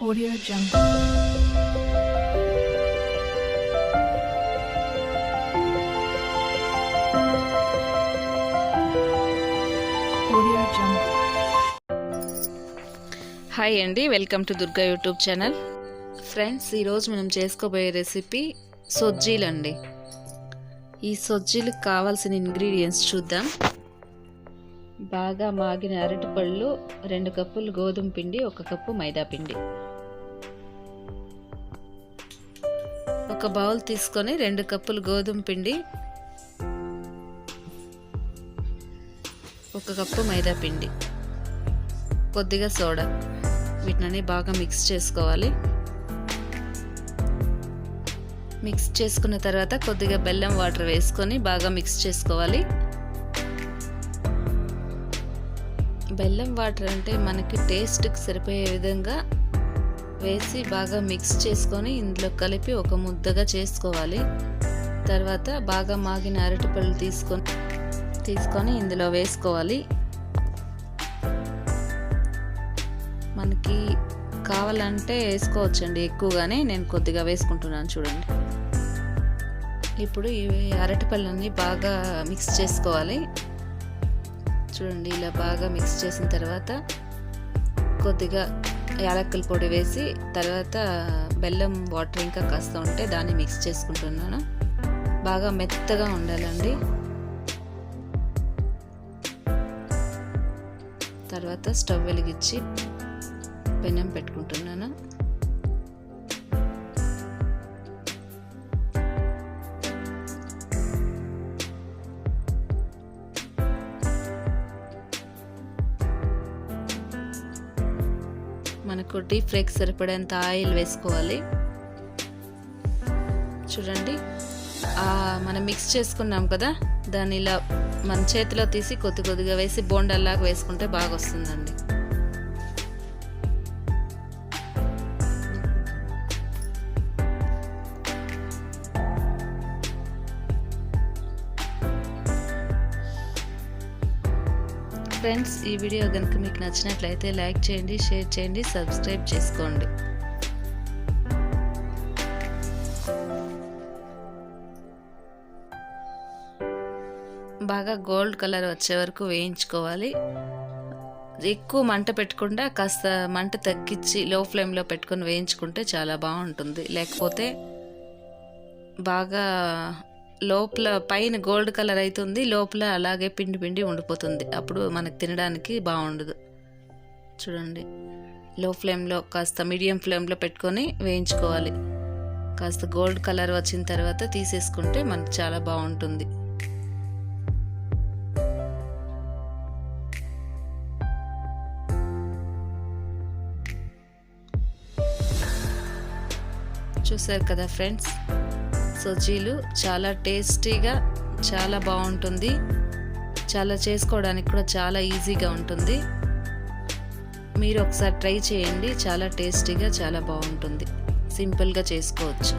Audio Jungle. Audio Jungle. Hi అండి, welcome to Durga YouTube channel. Friends, ఈరోజు మనం చేసుకోబోయే రెసిపీ సొజ్జీలు అండి. ఈ సొజ్జీలకు కావాల్సిన ఇంగ్రీడియంట్స్ చూద్దాం. బాగా మాగిన అరటిపళ్ళు 2 కప్పులు గోధుమ పిండి, 1 కప్పు మైదా పిండి. ఒక బౌల్ తీసుకొని 2 కప్పులు గోధుమ పిండి, 1 కప్పు మైదా పిండి, కొద్దిగా సోడా, వీటిని బాగా మిక్స్ చేసుకోవాలి. మిక్స్ చేసుకున్న తర్వాత కొద్దిగా బెల్లం వాటర్ వేసుకొని బాగా మిక్స్ చేసుకోవాలి. బెల్లం వాటర్ అంటే మనకి టేస్ట్కి సరిపోయే విధంగా వేసి బాగా మిక్స్ చేసుకొని ఇందులో కలిపి ఒక ముద్దగా చేసుకోవాలి. తర్వాత బాగా మాగిన అరటిపళ్ళు తీసుకొని ఇందులో వేసుకోవాలి. మనకి కావాలంటే వేసుకోవచ్చండి ఎక్కువగానే, నేను కొద్దిగా వేసుకుంటున్నాను చూడండి. ఇప్పుడు ఈ అరటిపళ్ళన్నీ బాగా మిక్స్ చేసుకోవాలి. చూడండి, ఇలా బాగా మిక్స్ చేసిన తర్వాత కొద్దిగా యాలక్కల పొడి వేసి తర్వాత బెల్లం వాటర్ ఇంకా కాస్త ఉంటే దాన్ని మిక్స్ చేసుకుంటున్నాను. బాగా మెత్తగా ఉండాలండి. తర్వాత స్టవ్ వెలిగించి పెనం పెట్టుకుంటున్నాను. మనకు డీప్ ఫ్రైకి సరిపడేంత ఆయిల్ వేసుకోవాలి. చూడండి, మనం మిక్స్ చేసుకున్నాం కదా, దాన్ని ఇలా మన చేతిలో తీసి కొద్దిగా వేసి బోండాల్లాగా వేసుకుంటే బాగా వస్తుందండి. ఫ్రెండ్స్, ఈ వీడియో కనుక మీకు నచ్చినట్లయితే లైక్ చేయండి, షేర్ చేయండి, సబ్స్క్రైబ్ చేసుకోండి. బాగా గోల్డ్ కలర్ వచ్చే వరకు వేయించుకోవాలి. ఎక్కువ మంట పెట్టకుండా కాస్త మంట తగ్గించి లో ఫ్లేమ్లో పెట్టుకొని వేయించుకుంటే చాలా బాగుంటుంది. లేకపోతే బాగా లోపల పైన గోల్డ్ కలర్ అవుతుంది, లోపల అలాగే పిండి ఉండిపోతుంది. అప్పుడు మనకు తినడానికి బాగుండదు. చూడండి, లో ఫ్లేమ్లో కాస్త మీడియం ఫ్లేమ్లో పెట్టుకొని వేయించుకోవాలి. కాస్త గోల్డ్ కలర్ వచ్చిన తర్వాత తీసేసుకుంటే మనకు చాలా బాగుంటుంది. చూసారు కదా ఫ్రెండ్స్, సొజ్జీలు చాలా టేస్టీగా, చాలా బాగుంటుంది. చాలా చేసుకోవడానికి కూడా చాలా ఈజీగా ఉంటుంది. మీరు ఒకసారి ట్రై చేయండి, చాలా టేస్టీగా, చాలా బాగుంటుంది. సింపుల్గా చేసుకోవచ్చు.